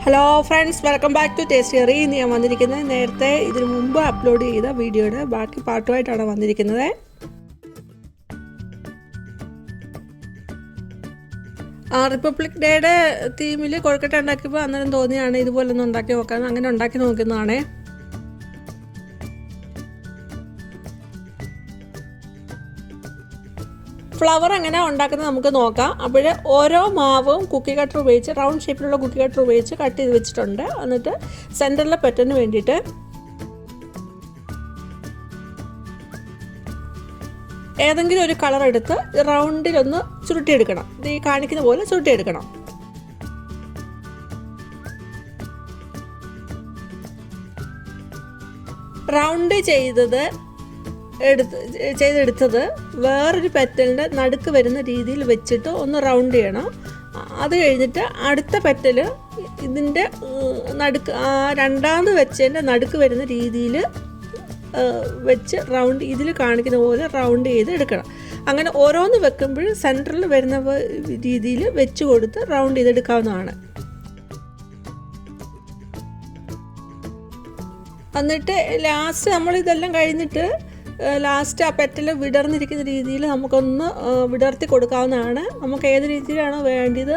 Hello friends, welcome back to TastyCurry. ഇന്ന് ഞാൻ വന്നിരിക്കുന്നത് നേരത്തെ ഇതിനു മുമ്പ് അപ്ലോഡ് ചെയ്ത വീഡിയോയുടെ ബാക്കി പാർട്ടുമായിട്ടാണ് വന്നിരിക്കുന്നത്. റിപ്പബ്ലിക് ഡേയുടെ തീമിൽ കൊഴുക്കട്ട ഉണ്ടാക്കിയപ്പോൾ അന്നേരം തോന്നിയാണ് ഇതുപോലെ ഒന്ന് ഉണ്ടാക്കി നോക്കാൻ. അങ്ങനെ ഉണ്ടാക്കി നോക്കുന്നതാണേ. ഫ്ലവർ എങ്ങനെ ഉണ്ടാക്കുന്നത് നമുക്ക് നോക്കാം. അപ്പോൾ ഓരോ മാവും കുക്കി കട്ടർ ഉപയോഗിച്ച് റൗണ്ട് ഷേപ്പിലുള്ള കുക്കി കട്ടർ ഉപയോഗിച്ച് കട്ട് ചെയ്ത് വെച്ചിട്ടുണ്ട്. എന്നിട്ട് സെൻറ്ററിലെ പെറ്റന് വേണ്ടിയിട്ട് ഏതെങ്കിലും ഒരു കളർ എടുത്ത് റൗണ്ടിലൊന്ന് ചുരുട്ടിയെടുക്കണം. ഇത് ഈ കാണിക്കുന്ന പോലെ ചുരുട്ടിയെടുക്കണം. റൗണ്ട് ചെയ്തെടുത്തത് വേറൊരു പെറ്റലിൻ്റെ നടുക്ക് വരുന്ന രീതിയിൽ വെച്ചിട്ട് ഒന്ന് റൗണ്ട് ചെയ്യണം. അത് കഴിഞ്ഞിട്ട് അടുത്ത പെറ്റൽ ഇതിൻ്റെ നടുക്ക് രണ്ടാമത് വെച്ചതിൻ്റെ നടുക്ക് വരുന്ന രീതിയിൽ വെച്ച് റൗണ്ട് ഇതിൽ കാണിക്കുന്ന പോലെ റൗണ്ട് ചെയ്ത് എടുക്കണം. അങ്ങനെ ഓരോന്ന് വെക്കുമ്പോൾ സെൻറ്ററിൽ വരുന്ന രീതിയിൽ വെച്ച് കൊടുത്ത് റൗണ്ട് ചെയ്തെടുക്കാവുന്നതാണ്. എന്നിട്ട് ലാസ്റ്റ് നമ്മളിതെല്ലാം കഴിഞ്ഞിട്ട് ലാസ്റ്റ് ആ പെറ്റൽ വിടർന്നിരിക്കുന്ന രീതിയിൽ നമുക്കൊന്ന് വിടർത്തി കൊടുക്കാവുന്നതാണ്. നമുക്ക് ഏത് രീതിയിലാണോ വേണ്ടത്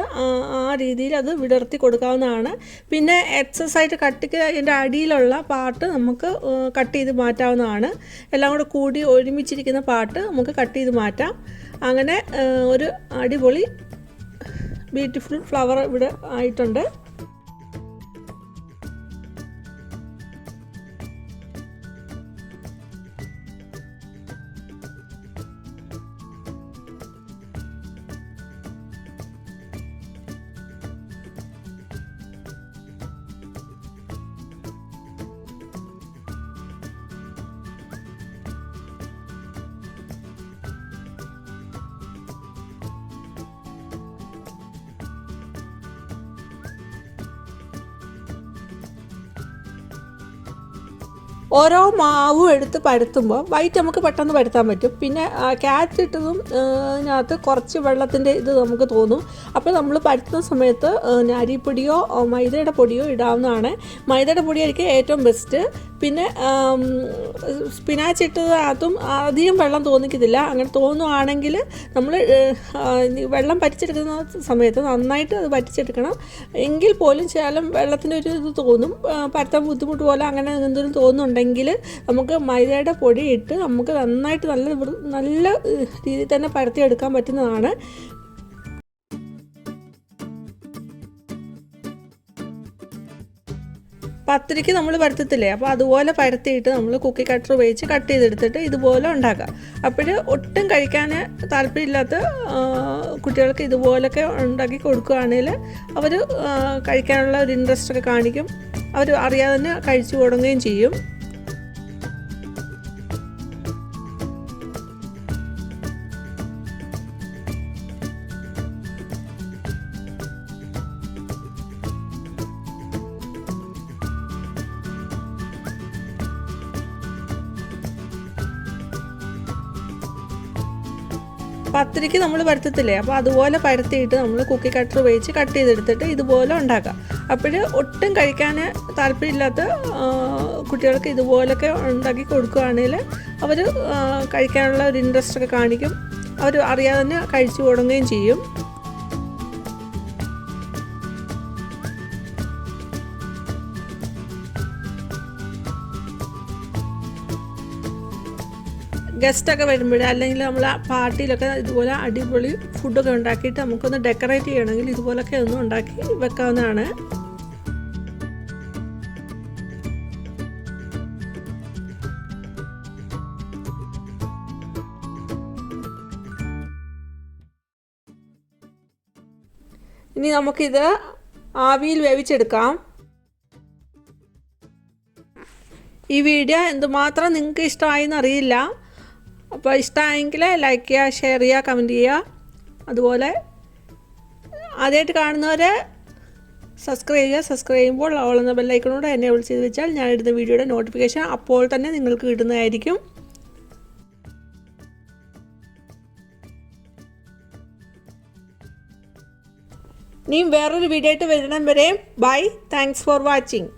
ആ രീതിയിൽ അത് വിടർത്തി കൊടുക്കാവുന്നതാണ്. പിന്നെ എക്സസ് ആയിട്ട് കട്ടിക്ക് അതിൻ്റെ അടിയിലുള്ള പാർട്ട് നമുക്ക് കട്ട് ചെയ്ത് മാറ്റാവുന്നതാണ്. എല്ലാം കൂടെ കൂടി ഒരുമിച്ചിരിക്കുന്ന പാർട്ട് നമുക്ക് കട്ട് ചെയ്ത് മാറ്റാം. അങ്ങനെ ഒരു അടിപൊളി ബ്യൂട്ടിഫുൾ ഫ്ലവർ ഇവിടെ ആയിട്ടുണ്ട്. ഓരോ മാവും എടുത്ത് പരത്തുമ്പോൾ വൈറ്റ് നമുക്ക് പെട്ടെന്ന് പരത്താൻ പറ്റും. പിന്നെ ക്യാരറ്റ് ഇട്ടതും ഇതിനകത്ത് കുറച്ച് വെള്ളത്തിൻ്റെ ഇത് നമുക്ക് തോന്നും. അപ്പോൾ നമ്മൾ പരത്തുന്ന സമയത്ത് അരിപ്പൊടിയോ മൈദയുടെ പൊടിയോ ഇടാവുന്നതാണ്. മൈദയുടെ പൊടിയായിരിക്കും ഏറ്റവും ബെസ്റ്റ്. പിന്നെ സ്പിനാച്ച് ഇട്ടതിനകത്തും അധികം വെള്ളം തോന്നിക്കത്തില്ല. അങ്ങനെ തോന്നുവാണെങ്കിൽ നമ്മൾ വെള്ളം പറ്റിച്ചെടുക്കുന്ന സമയത്ത് നന്നായിട്ട് അത് പറ്റിച്ചെടുക്കണം. എങ്കിൽ പോലും ശകലം വെള്ളത്തിൻ്റെ ഒരു ഇത് തോന്നും, പരത്താൻ ബുദ്ധിമുട്ട് പോലെ അങ്ങനെ എന്തെങ്കിലും തോന്നുന്നുണ്ടെങ്കിൽ നമുക്ക് മൈദയുടെ പൊടി ഇട്ട് നമുക്ക് നന്നായിട്ട് നല്ല രീതിയിൽ തന്നെ പരത്തിയെടുക്കാൻ പറ്റുന്നതാണ്. പത്തിരിക്ക് നമ്മൾ പരത്തത്തില്ലേ, അപ്പോൾ അതുപോലെ പരത്തിയിട്ട് നമ്മൾ കുക്കി കട്ടർ ഉപയോഗിച്ച് കട്ട് ചെയ്തെടുത്തിട്ട് ഇതുപോലെ ഉണ്ടാക്കാം. അപ്പോൾ ഒട്ടും കഴിക്കാൻ താല്പര്യമില്ലാത്ത കുട്ടികൾക്ക് ഇതുപോലൊക്കെ ഉണ്ടാക്കി കൊടുക്കുകയാണെങ്കിൽ അവർ കഴിക്കാനുള്ള ഒരു ഇൻട്രസ്റ്റൊക്കെ കാണിക്കും. അവർ അറിയാതെ തന്നെ കഴിച്ചു തുടങ്ങുകയും ചെയ്യും. പത്തിരിക്ക് നമ്മൾ പരത്തത്തില്ലേ, അപ്പോൾ അതുപോലെ പരത്തിയിട്ട് നമ്മൾ കുക്കി കട്ടർ ഉപയോഗിച്ച് കട്ട് ചെയ്തെടുത്തിട്ട് ഇതുപോലെ ഉണ്ടാക്കാം. അപ്പോൾ ഒട്ടും കഴിക്കാൻ താല്പര്യമില്ലാത്ത കുട്ടികൾക്ക് ഇതുപോലൊക്കെ ഉണ്ടാക്കി കൊടുക്കുകയാണെങ്കിൽ അവർ കഴിക്കാനുള്ള ഒരു ഇൻട്രസ്റ്റൊക്കെ കാണിക്കും. അവർ അറിയാതെ തന്നെ കഴിച്ചു തുടങ്ങുകയും ചെയ്യും. ഗസ്റ്റൊക്കെ വരുമ്പോൾ അല്ലെങ്കിൽ നമ്മൾ പാർട്ടിയിലൊക്കെ ഇതുപോലെ അടിപൊളി ഫുഡൊക്കെ ഉണ്ടാക്കിയിട്ട് നമുക്കൊന്ന് ഡെക്കറേറ്റ് ചെയ്യണമെങ്കിൽ ഇതുപോലൊക്കെ ഒന്ന് ഉണ്ടാക്കി വെക്കാവുന്നതാണ്. ഇനി നമുക്കിത് ആവിയിൽ വേവിച്ചെടുക്കാം. ഈ വീഡിയോ എന്തുമാത്രം നിങ്ങൾക്ക് ഇഷ്ടമായി എന്നറിയില്ല. അപ്പോൾ ഇഷ്ടമായെങ്കിൽ ലൈക്ക് ചെയ്യുക, ഷെയർ ചെയ്യുക, കമൻറ്റ് ചെയ്യുക. അതുപോലെ ആദ്യമായിട്ട് കാണുന്നവരെ സബ്സ്ക്രൈബ് ചെയ്യുക. സബ്സ്ക്രൈബ് ചെയ്യുമ്പോൾ ഓൾ എന്ന ബെല്ലൈക്കണോടെ എന്നെ വിളിച്ച് വെച്ചാൽ ഞാൻ ഇടുന്ന വീഡിയോയുടെ നോട്ടിഫിക്കേഷൻ അപ്പോൾ തന്നെ നിങ്ങൾക്ക് കിട്ടുന്നതായിരിക്കും. ഇനിയും വേറൊരു വീഡിയോ ആയിട്ട് വരണം വരെ ബൈ. Thanks for watching.